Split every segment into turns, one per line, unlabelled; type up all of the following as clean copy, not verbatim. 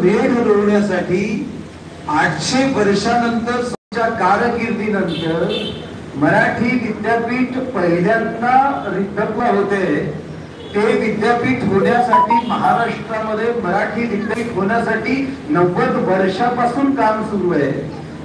मेढ रोवण्यासाठी 800 वर्षानंतर कारकिर्दीनंतर मराठी विद्यापीठ पहिल्यांदा रिद्धपला होते। ते विद्यापीठ होण्यासाठी महाराष्ट्रामध्ये मराठी विद्यापीठ होण्यासाठी 90 वर्षापासून काम सुरू आहे।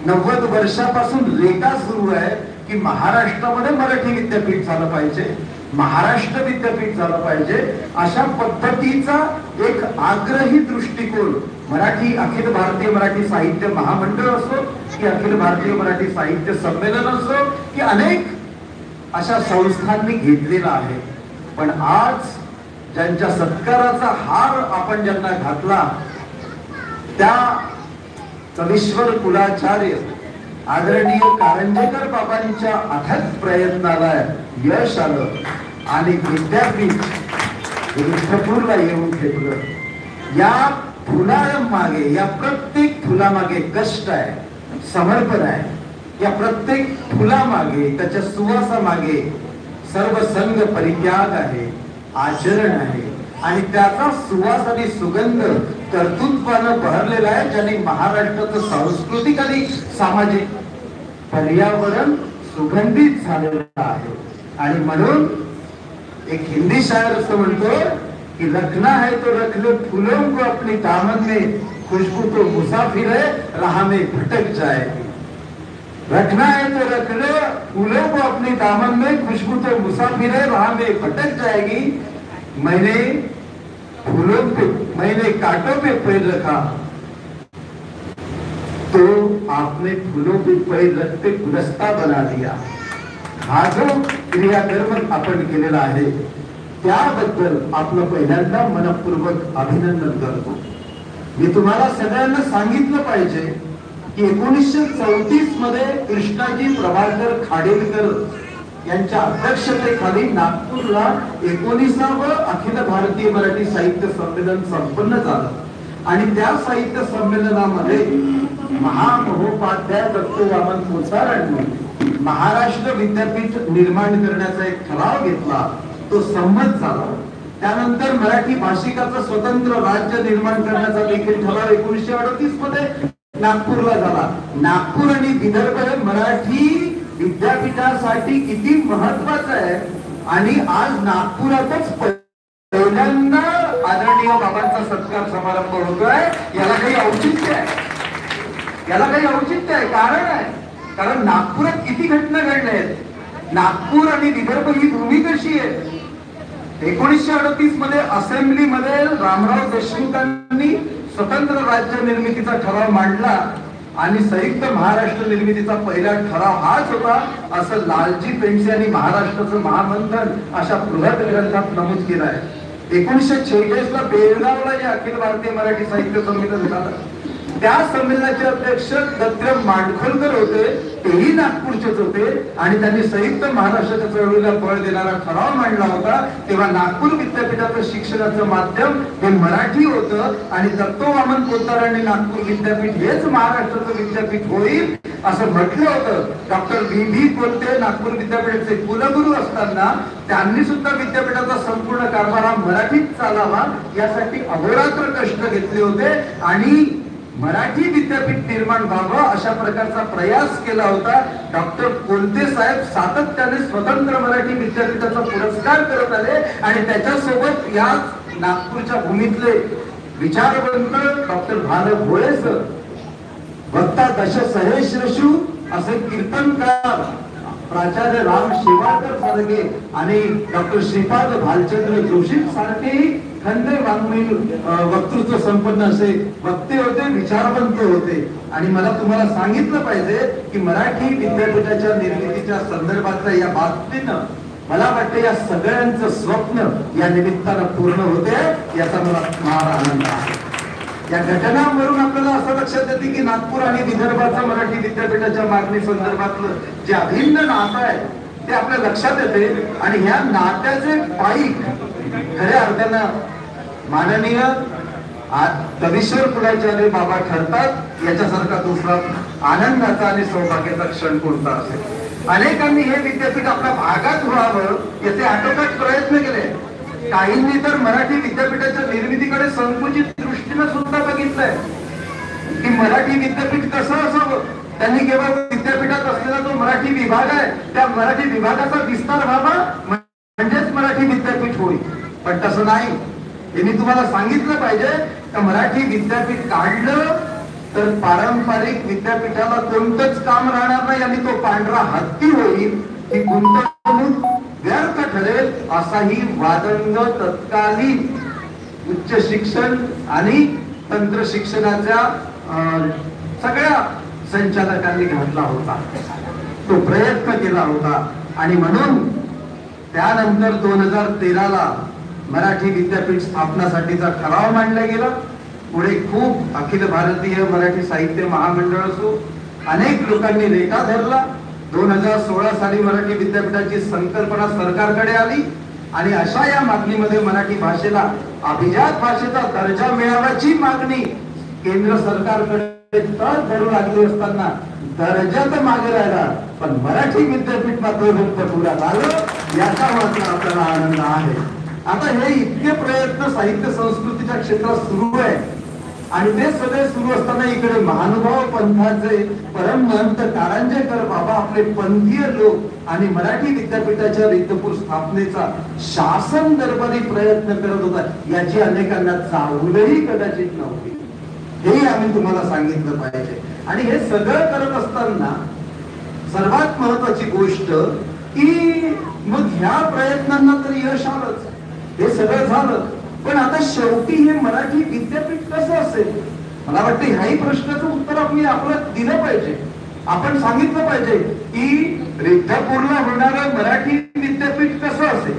90 वर्षापासून रेखा सुरू आहे की महाराष्ट्रामध्ये मराठी विद्यापीठ झालं पाहिजे, महाराष्ट्र विद्यापीठ झालं पाहिजे। अशा पद्धतीचा एक आग्रही दृष्टिकोन मराठी अखिल भारतीय मराठी साहित्य महामंडळ असो की अखिल भारतीय मराठी साहित्य संमेलन असो की अनेक अशा संस्थांनी घेतलेला आहे। पण आज ज्यांच्या सत्काराचा हार आपण ज्यांना घातला त्या कवीश्वर कुलाचार्य आदरणीय कारंजेकर बाबांच्या अथक प्रयत्नाला यश आलं आणि विद्यापीठ रिद्धपूरला येऊन ठेवलं। या फुलामागे, या प्रत्येक फुलामागे कष्ट आहे, समर्पण आहे। या प्रत्येक फुलामागे, त्याच्या सुवासामागे सर्व संग परित्याग आहे, आचरण आहे आणि त्याचा सुवास आणि सुगंध कर्तृत्वानं बहरलेला आहे, ज्याने महाराष्ट्राचं सांस्कृतिक आणि सामाजिक पर्यावरण सुगंधित झालेलं आहे। आणि म्हणून एक हिंदी शायर असं म्हणतो कि रखना है तो रख लो फूलों को अपनी दामन में, खुशबू तो मुसाफिर है राह में भटक जाएगी। रखना है तो रख लो फूलों को अपनी दामन में, खुशबू तो मुसाफिर है राह में भटक जाएगी। मैंने फूलों पे, मैंने कांटों पे पैर रखा तो आपने फूलों पे पैर रखते गुलस्ता बना दिया। हा जो क्रियाकर्म आपण केलेला आहे त्याबद्दल आपलं पहिल्यांदा मनपूर्वक अभिनंदन करतो। मी तुम्हाला सगळ्यांना सांगितलं पाहिजे की 1934 मध्ये कृष्णाजी प्रभाकर खाडेलकर यांच्या अध्यक्षतेखाली नागपूरला 19वे अखिल भारतीय मराठी साहित्य संमेलन संपन्न झालं आणि त्या साहित्य संमेलनामध्ये महामहोपाध्याय दत्त वामन कोचारांनी महाराष्ट्र विद्यापीठ निर्माण करण्याचा एक ठराव घेतला, तो संमत झाला। त्यानंतर मराठी भाषिकाचं स्वतंत्र राज्य निर्माण करण्याचा देखील ठराव 1938 मध्ये नागपूरला झाला। नागपूर आणि विदर्भ हे मराठी विद्यापीठासाठी किती महत्वाचं आहे आणि आज नागपुरातच पहिल्यांदा आदरणीय बाबांचा सत्कार समारंभ होतोय। याला काही औचित्य आहे, याला काही औचित्य आहे, कारण आहे कारण नागपुरात किती घटना घडल्या आहेत। नागपूर आणि विदर्भ ही भूमी कशी आहे। 1938 मध्ये असेंब्लीमध्ये रामराव देशमुखांनी स्वतंत्र राज्य निर्मितीचा ठराव मांडला आणि संयुक्त महाराष्ट्र निर्मितीचा पहिला ठराव हाच होता असं लालजी पेंडसे यांनी महाराष्ट्राचं महामंथन अशा बृहत ग्रंथात नमूद केलं आहे। 1946 ला बेळगावला जे अखिल भारतीय मराठी साहित्य संमेलन झालं त्या संमेलनाचे अध्यक्ष दत्तराम माडखोलकर होते, तेही नागपूरचेच होते आणि त्यांनी संयुक्त महाराष्ट्राच्या चळवळीला बळ देणारा ठराव मांडला होता। तेव्हा नागपूर विद्यापीठाचं शिक्षणाचं माध्यम हे मराठी होतं आणि दत्त वामन कोतारांनी नागपूर विद्यापीठ हेच महाराष्ट्राचं विद्यापीठ होईल असं म्हटलं होतं। डॉक्टर बी कोलते नागपूर विद्यापीठाचे कुलगुरू असताना त्यांनी सुद्धा विद्यापीठाचा संपूर्ण कारभार हा मराठीत चालावा यासाठी अहोरात्र कष्ट घेतले होते आणि मराठी विद्यापीठ निर्माण व्हावं अशा प्रकारचा प्रयास केला होता। डॉक्टर कोलते साहेब सातत्याने स्वतंत्र मराठी विद्यापीठाचा पुरस्कार करत आले आणि त्याच्यासोबत या नागपूरच्या भूमीतले विचारवंत डॉक्टर भाल भोळे सर, वक्ता दश सहेश्रशू असे कीर्तनकार प्राचार्य राम शेवाळकर सारखे आणि डॉक्टर श्रीपाद भालचंद्र जोशी सारखे खंडे वाङ्मयी वक्तृत्व संपन्न असे वक्ते होते, विचारवंत होते। आणि मला तुम्हाला सांगितलं पाहिजे की मराठी विद्यापीठाच्या निर्मितीच्या संदर्भातल्या या बाबतीनं मला वाटतं या सगळ्यांचं स्वप्न या निमित्तानं पूर्ण होते, याचा मला फार आनंद आहे। या घटनांवरून आपल्याला असं लक्षात येते की नागपूर आणि विदर्भाचं मराठी विद्यापीठाच्या मागणी संदर्भातलं जे अभिन्न नातं आहे ते आपल्या लक्षात येते आणि ह्या नात्याचे पाईक खऱ्या अर्थानं माननीय कवीश्वर कुलाचार्य बाबा ठरतात याच्यासारखा दुसरा आनंदाचा आणि सौभाग्याचा क्षण कोणता असेल। अनेकांनी हे विद्यापीठ आपल्या भागात व्हावं याचे आटोकाट प्रयत्न केले। काहींनी तर मराठी विद्यापीठाच्या निर्मितीकडे संकुचित दृष्टी दृष्टीनं सुद्धा बघितलंय की मराठी विद्यापीठ कसं असावं. त्यांनी केवळ विद्यापीठात असलेला जो मराठी विभाग आहे त्या मराठी विभागाचा विस्तार व्हावा म्हणजेच मराठी विद्यापीठ होईल. पण तसं नाही. हे मी तुम्हाला सांगितलं पाहिजे का मराठी विद्यापीठ काढलं तर पारंपरिक विद्यापीठाला कोणतंच काम राहणार नाही आणि तो पांढरा हत्ती होईल. ही गुंतवणूक व्यर्थ ठरेल असाही वादंग तत्कालीन उच्च शिक्षण आणि तंत्र शिक्षणाच्या सगळ्या संचालकांनी घातला होता. तो प्रयत्न केला होता आणि म्हणून त्यानंतर 2013ला मराठी विद्यापीठ स्थापनासाठीचा ठराव मांडला गेला. पुढे खूप अखिल भारतीय मराठी साहित्य महामंडळ असो अनेक लोकांनी रेटा धरला. 2016 साली मराठी विद्यापीठाची संकल्पना सरकारकडे आली आणि अशा या मागणीमध्ये मराठी भाषेला अभिजात भाषेचा दर्जा मिळावाची मागणी केंद्र सरकारकडे तर धरू लागली असताना दर्जा तर मागे राहिला पण मराठी विद्यापीठ मात्र पुरा झालं याचा मात्र आपल्याला आनंद आहे. आता हे इतके प्रयत्न साहित्य संस्कृतीच्या क्षेत्रात सुरू आहे आणि ते सगळे सुरू असताना इकडे महानुभाव पंथाचे परमहंत कारंजेकर बाबा आपले पंथीय लोक आणि मराठी विद्यापीठाच्या रिद्धपूर स्थापनेचा शासन दरबारी प्रयत्न करत होता याची अनेकांना जाणीवही कदाचित नव्हती. हे आम्ही तुम्हाला सांगितलं पाहिजे. आणि हे सगळं करत असताना सर्वात महत्वाची गोष्ट की मग ह्या प्रयत्नांना तर यश आलंच. हे सगळं झालं पण आता शेवटी हे मराठी विद्यापीठ कसं असेल. मला वाटतं ह्याही प्रश्नाचं उत्तर आपण आपल्याला दिलं पाहिजे. आपण सांगितलं पाहिजे की रिद्धपूरला होणारं मराठी विद्यापीठ कसं असेल,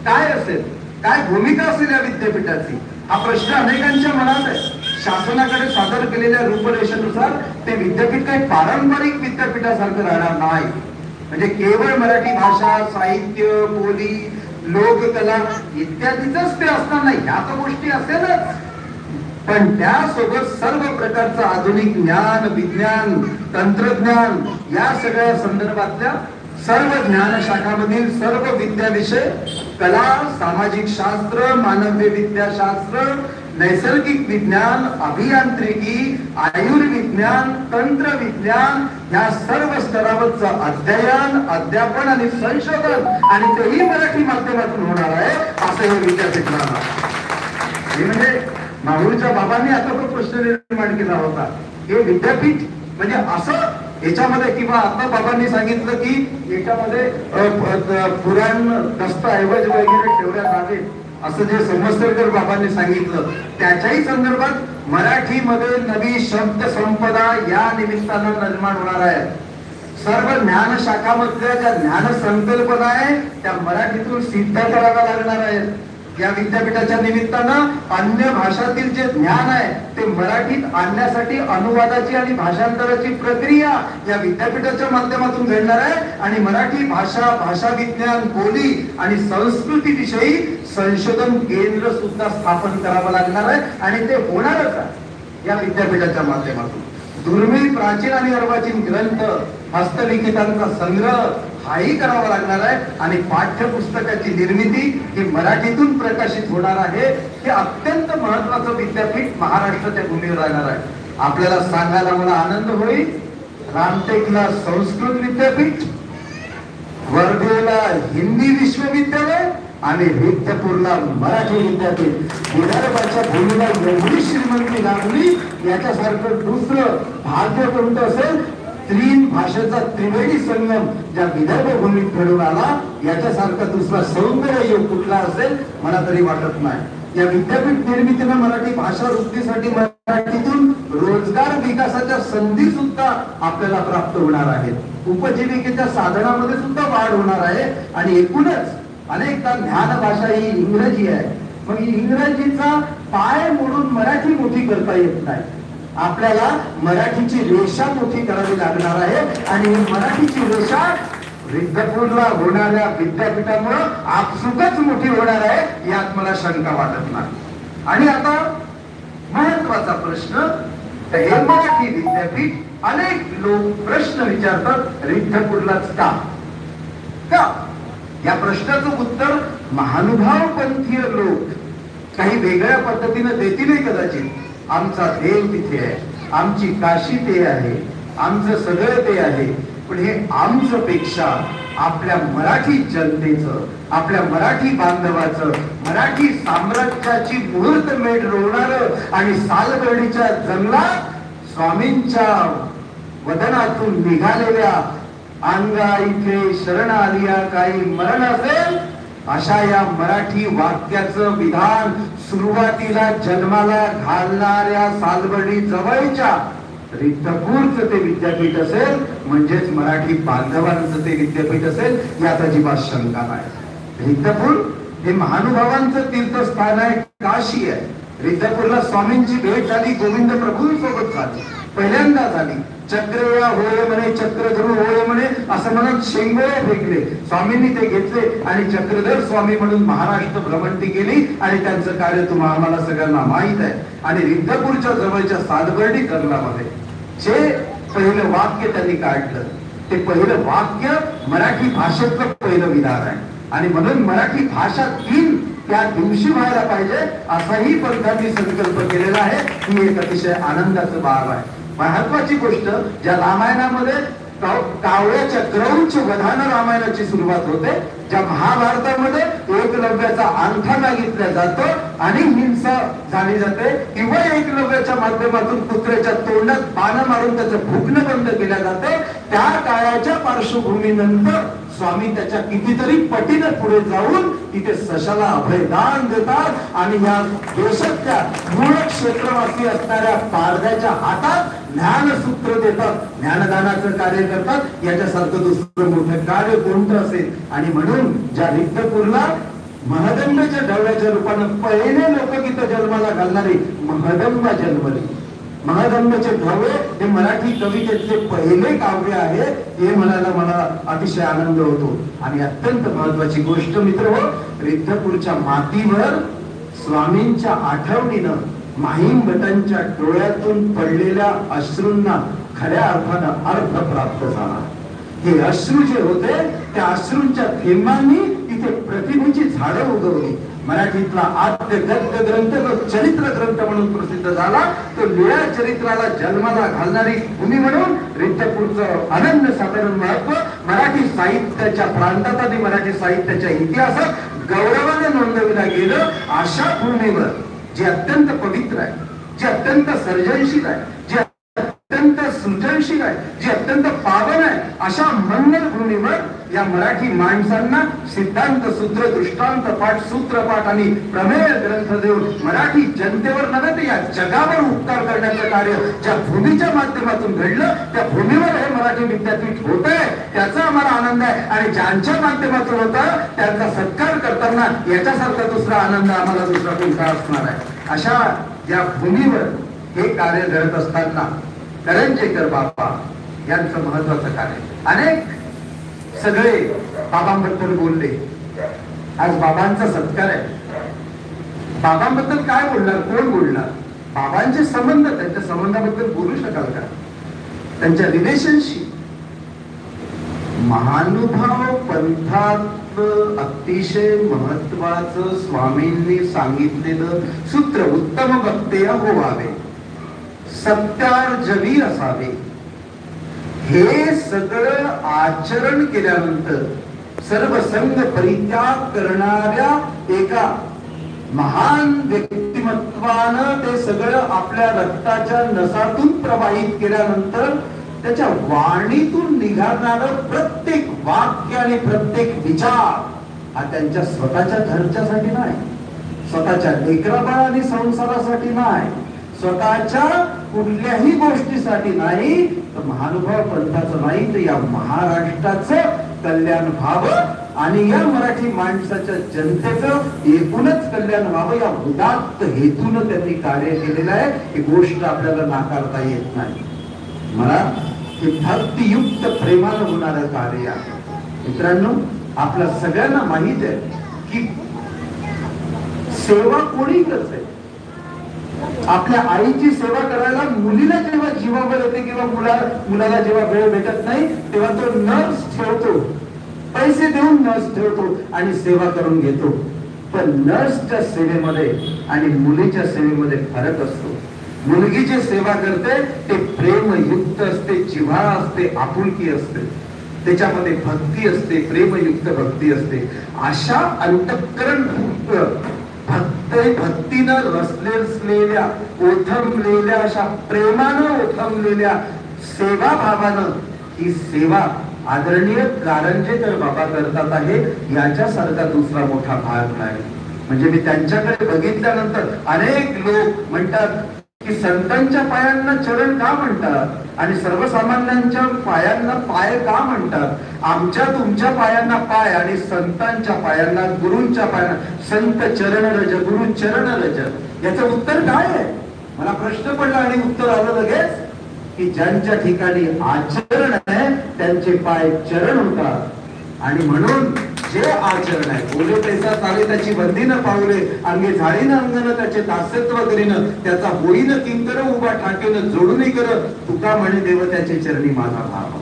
काय असेल, काय भूमिका असेल या विद्यापीठाची. हा प्रश्न अनेकांच्या मनात आहे. शासनाकडे सादर केलेल्या रूपरेषेनुसार ते विद्यापीठ काही पारंपरिक विद्यापीठासारखं राहणार नाही. म्हणजे केवळ मराठी भाषा साहित्य बोली लोककला इत्यादीच ते असणार नाही. ह्या तर गोष्टी असेलच पण त्यासोबत सर्व प्रकारचं आधुनिक ज्ञान विज्ञान तंत्रज्ञान या सगळ्या संदर्भातल्या सर्व ज्ञान शाखामधील सर्व विद्याविषय कला सामाजिक शास्त्र मानवीय विद्याशास्त्र नैसर्गिक विज्ञान अभियांत्रिकी आयुर्विज्ञान तंत्र विज्ञान या सर्व स्तरावरचं अध्ययन अध्यापन आणि संशोधन आणि तेही मराठी माध्यमातून होणार आहे असं हे विद्यापीठ हे म्हणजे माहुरच्या बाबांनी आता तो प्रश्न निर्माण केला होता. हे विद्यापीठ म्हणजे असं याच्यामध्ये किंवा आता बाबांनी सांगितलं की याच्यामध्ये पुराण दस्तऐवज वगैरे ठेवण्यात आले असं जे समस्तरकर बाबांनी सांगितलं त्याच्याही संदर्भात मराठीमध्ये नवी शब्द संपदा या निमित्तानं निर्माण होणार आहे. सर्व ज्ञान शाखामधल्या ज्या ज्ञान संकल्पना आहे त्या मराठीतून सिद्ध कराव्या लागणार आहेत. या विद्यापीठाच्या निमित्तानं अन्य भाषातील जे ज्ञान आहे ते मराठीत आणण्यासाठी अनुवादाची आणि भाषांतराची प्रक्रिया या विद्यापीठाच्या माध्यमातून घडणार आहे आणि मराठी भाषा भाषा विज्ञान बोली आणि संस्कृती विषयी संशोधन केंद्र सुद्धा स्थापन करावं लागणार आहे आणि ते होणारच आहे या विद्यापीठाच्या माध्यमातून. दुर्मिळ प्राचीन आणि अर्वाचीन ग्रंथ हस्तलिखितांचा संग्रह हाही करावा लागणार आहे आणि पाठ्यपुस्तकाची निर्मिती ही मराठीतून प्रकाशित होणार आहे. हे अत्यंत महत्वाचं विद्यापीठ महाराष्ट्राच्या भूमीवर राहणार आहे. आपल्याला सांगायला मला आनंद होईल रामटेकला संस्कृत विद्यापीठ वर्धेला हिंदी विश्वविद्यालय आणि रिद्धपूरला मराठी विद्यापीठ. विदर्भाच्या भूमीला एवढी श्रीमंती लाभली याच्यासारखं दुसरं भाग्य कोणतं असेल. तीन भाषेचा त्रिवेणी संगम ज्या विदर्भ भूमीत घडून आला याच्यासारखा दुसरा सौंदर्य योग कुठला असेल मला तरी वाटत नाही. या विद्यापीठ निर्मितीनं मराठी भाषा वृद्धीसाठी मराठीतून रोजगार विकासाच्या संधी सुद्धा आपल्याला प्राप्त होणार आहेत. उपजीविकेच्या साधनामध्ये सुद्धा वाढ होणार आहे आणि एकूणच अनेकदा ज्ञान भाषा ही इंग्रजी आहे. मग इंग्रजीचा पाय मोडून मराठी मोठी करता येत नाही. आपल्याला मराठीची रेषा मोठी करावी लागणार आहे आणि मराठीची रेषा रिद्धपूरला होणाऱ्या विद्यापीठामुळे आपसुकच मोठी होणार आहे यात मला शंका वाटत नाही. आणि आता महत्वाचा प्रश्न हे मराठी विद्यापीठ अनेक लोक प्रश्न विचारतात रिद्धपूरलाच का का या प्रश्नाचं उत्तर महानुभाव पंथीय लोक काही वेगळ्या पद्धतीने देतीलही कदाचित आमचा देव तिथे आहे, आमची काशी ते आहे, आमचं सगळं ते आहे. पण हे आमचं पेक्षा आपल्या मराठी जनतेचं, आपल्या मराठी बांधवाचं, मराठी साम्राज्याची मुहूर्तमेढ रोवणारं आणि सालबर्डीच्या जंगलात स्वामींच्या वदनातून निघालेल्या अंगा इथे शरण आलिया काही मरण असेल अशा या मराठी वाक्याचं विधान सुरुवातीला जन्माला घालणाऱ्या सालबर्डी जवळच्या रिद्धपूरचं ते विद्यापीठ असेल, म्हणजेच मराठी बांधवांचं ते विद्यापीठ असेल, यात अजिबात शंका नाही. रिद्धपूर हे महानुभावांचं तीर्थस्थान आहे, काशी आहे. रिद्धपूरला स्वामींची भेट झाली गोविंद प्रभूंसोबत झाली, पहिल्यांदा झाली. चक्र या होय म्हणे, चक्रधरू होय म्हणे असं म्हणत शेंगोळे फेकले. स्वामींनी ते घेतले आणि चक्रधर स्वामी म्हणून महाराष्ट्र भ्रमंती केली आणि त्यांचं कार्य तुम्हा आम्हाला सगळ्यांना माहित आहे. आणि रिद्धपूरच्या जवळच्या सालबर्डी जंगलामध्ये जे पहिलं वाक्य त्यांनी काढलं, ते पहिलं वाक्य मराठी भाषेतलं पहिलं विधान आहे. आणि म्हणून मराठी भाषा दिन त्या दिवशी व्हायला पाहिजे असाही पंथांनी संकल्प केलेला आहे. ही एक अतिशय आनंदाचं बाब आहे. महत्वाची गोष्ट, ज्या रामायणामध्ये कावळ्याच्या क्रौंच वधानं रामायणाची सुरुवात होते, ज्या महाभारतामध्ये एकलव्याचा अंगठा मागितला जातो आणि हिंसा झाली जाते, किंवा एकलव्याच्या माध्यमातून कुत्र्याच्या तोंडात बाण मारून त्याचं भुकणं बंद केलं जाते, त्या काळाच्या पार्श्वभूमीनंतर स्वामी त्याच्या कितीतरी पटीने पुढे जाऊन तिथे सशाला अभयदान देतात आणि या देशाच्या मूळ क्षेत्रवासी असणाऱ्या पारध्याच्या हातात ज्ञानसूत्र देतात, ज्ञानदानाचं कार्य करतात. याच्यासारखं दुसरं मोठं कार्य कोणतं असेल? आणि म्हणून ज्या रिद्धपूरला महदंबच्या ढवळ्याच्या रूपानं पहिले लोकगीत जन्माला घालणारे महदंबा जन्मले. महदंबचे ढवळे हे मराठी कवितेतले पहिले काव्य आहे, हे म्हणायला मला अतिशय आनंद होतो. आणि अत्यंत महत्वाची गोष्ट मित्र हो, रिद्धपूरच्या मातीवर स्वामींच्या आठवणीनं माहीम भटांच्या डोळ्यातून पडलेल्या अश्रूंना खऱ्या अर्थानं अर्थ प्राप्त झाला. हे अश्रू जे होते त्या अश्रूंच्या थेंबांनी इथे प्रतिभेची झाडं उगवली. मराठीतला आद्य गद्य ग्रंथ जो चरित्र ग्रंथ म्हणून प्रसिद्ध झाला, तो लीळा चरित्राला जन्माला घालणारी भूमी म्हणून रिद्धपूरचं अनन्य साधारण महत्व मराठी साहित्याच्या प्रांतात आणि मराठी साहित्याच्या इतिहासात गौरवाने नोंदविला गेलं. अशा भूमीवर जे अत्यंत पवित्र आहे, जे अत्यंत सर्जनशील आहे, जे अत्यंत सृजनशील आहे, जे अत्यंत पावन आहे, अशा मंगल भूमीवर या मराठी माणसांना सिद्धांत सूत्र, दृष्टांत पाठ, सूत्रपाठ आणि प्रमेय ग्रंथ देऊन मराठी जनतेवर नव्हे तर या जगावर उपकार करण्याचं कार्य ज्या भूमीच्या माध्यमातून घडलं, त्या भूमीवर हे मराठी विद्यापीठ होत आहे, त्याचा आम्हाला आनंद आहे. आणि ज्यांच्या माध्यमातून होतं त्यांचा सत्कार करताना याच्यासारखा दुसरा आनंद आम्हाला दुसरा कोणता असणार आहे. अशा या भूमीवर हे कार्य घडत असताना करंजेकर बाबा यांचं महत्वाचं कार्य. अनेक सगळे बाबांबद्दल बोलले. आज बाबांचा सत्कार आहे. बाबांबद्दल काय बोलणार, कोण बोलणार? बाबांचे संबंध, त्यांच्या संबंधाबद्दल बोलू शकाल का? त्यांच्या रिलेशनशिप. महानुभाव पंथात अतिशय महत्वाचं स्वामींनी सांगितलेलं सूत्र, उत्तम वक्तेय होवावे, सत्यार्जवी असावे. हे सगळं आचरण केल्यानंतर सर्वसंग परित्याग करणाऱ्या एका महान व्यक्तिमत्वानं ते सगळं आपल्या रक्ताच्या नसातून प्रवाहित केल्यानंतर त्याच्या वाणीतून निघाणारं प्रत्येक वाक्य आणि प्रत्येक विचार हा त्यांच्या स्वतःच्या घरच्यासाठी नाही, स्वतःच्या लेकराबाळ आणि संसारासाठी नाही, स्वतःच्या कुठल्याही गोष्टीसाठी नाही, तर महानुभाव पंथाचं नाही, तर या महाराष्ट्राचं कल्याण व्हावं आणि या मराठी माणसाच्या जनतेचं एकूणच कल्याण व्हावं या उदात्त हेतून त्यांनी कार्य केलेलं आहे. ही गोष्ट आपल्याला नाकारता येत नाही. मला हे भक्तियुक्त प्रेमानं होणारं कार्य आहे. मित्रांनो, आपल्या सगळ्यांना माहित आहे की सेवा कोणी करते. आपल्या आईची सेवा करायला मुलीला जेव्हा जीवावर येते किंवा मुलाला जेव्हा वेळ भेटत नाही तेव्हा तो नर्स ठेवतो, पैसे देऊन नर्स ठेवतो आणि सेवा करून घेतो. पण नर्सच्या सेवेमध्ये आणि मुलीच्या सेवेमध्ये फरक असतो. मुलगी जे सेवा करते ते प्रेमयुक्त असते, जिव्हाळा असते, आपुलकी असते, त्याच्यामध्ये भक्ती असते, प्रेमयुक्त भक्ती असते. अशा अंतःकरण भक्तीनं रसलेल्या, ओथंबलेल्या, अशा प्रेमानं ओथंबलेल्या सेवा भावानं ही सेवा आदरणीय कारंजेकर बाबा करतात आहे, याच्यासारखा दुसरा मोठा भाग नाही. म्हणजे मी त्यांच्याकडे बघितल्यानंतर अनेक लोक म्हणतात की संतांच्या पायांना चरण का म्हणतात आणि सर्वसामान्यांच्या पायांना पाय का म्हणतात. आमच्या तुमच्या पायांना पाय आणि संतांच्या पायांना, गुरूंच्या पायांना संत चरण रज, गुरु चरण रज. याचं उत्तर काय आहे? मला प्रश्न पडला आणि उत्तर आलं लगेच की ज्यांच्या ठिकाणी आचरण आहे त्यांचे पाय चरण होतात. आणि म्हणून जे आचरण आहे, बोले पैसा चाले त्याची बंदी न पावले, अंगे झाडी न अंगण त्याचे दासत्व करीन, त्याचा होईन किंकर उभा ठाकेन जोडून कर, तुका म्हणे देव त्याचे चरणी माझा भाव.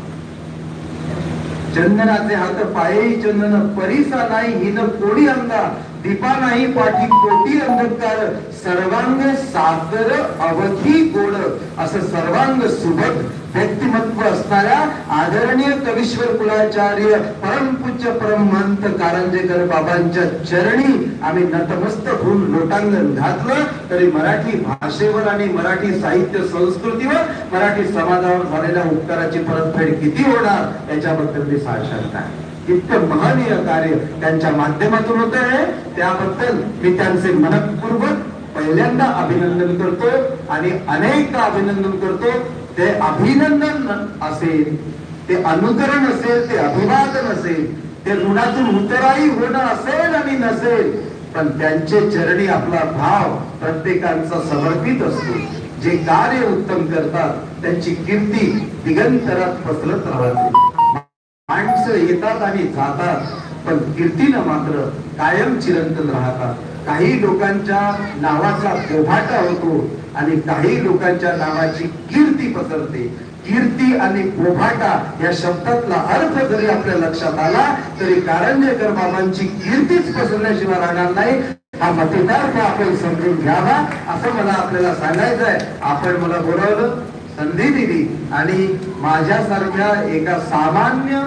चंदनाचे हात पाये चंदन, परिसा नाही हिन कोणी अंगा, दीपा नाही पाठी कोटी अंधकार, सर्वांग सादर अवधी गोड. असं सर्वांग सुबक व्यक्तिमत्व असणाऱ्या आदरणीय कवीश्वर कुलाचार्य परमपूज्य परमहंत कारंजेकर बाबांच्या चरणी आम्ही नतमस्तक होऊन लोटांगण घातलं. तरी मराठी भाषेवर आणि मराठी साहित्य संस्कृतीवर, मराठी समाजावर झालेल्या उपकाराची परतफेड किती होणार याच्याबद्दल मी साशंक आहे. इतकं महनीय कार्य त्यांच्या माध्यमातून होत आहे, त्याबद्दल मी त्यांचे मनपूर्वक पहिल्यांदा अभिनंदन करतो आणि अनेकदा अभिनंदन करतो. ते अभिनंदन असेल, ते अनुकरण असेल, ते अभिवादन असेल, ते ऋणातून उतराई होणं असेल आणि नसेल, पण त्यांचे चरणी आपला भाव प्रत्येकाचा समर्पित असतो. जे कार्य उत्तम करतात त्यांची कीर्ती दिगंतरात पसरत राहते. माणसं येतात आणि जातात, पण कीर्तीनं मात्र कायम चिरंतन राहतात. काही लोकांच्या नावाचा पोभाटा होतो आणि काही लोकांच्या नावाची कीर्ती पसरते. कीर्ती आणि पोभाटा या शब्दातला अर्थ जरी आपल्या लक्षात आला तरी कारंजेकर बाबांची कीर्तीच पसरल्याशिवाय राहणार नाही. हा मतितार्थ आपण समजून घ्यावा असं मला आपल्याला सांगायचं आहे. आपण मला बोलावलं, संधी दिली आणि माझ्यासारख्या एका सामान्य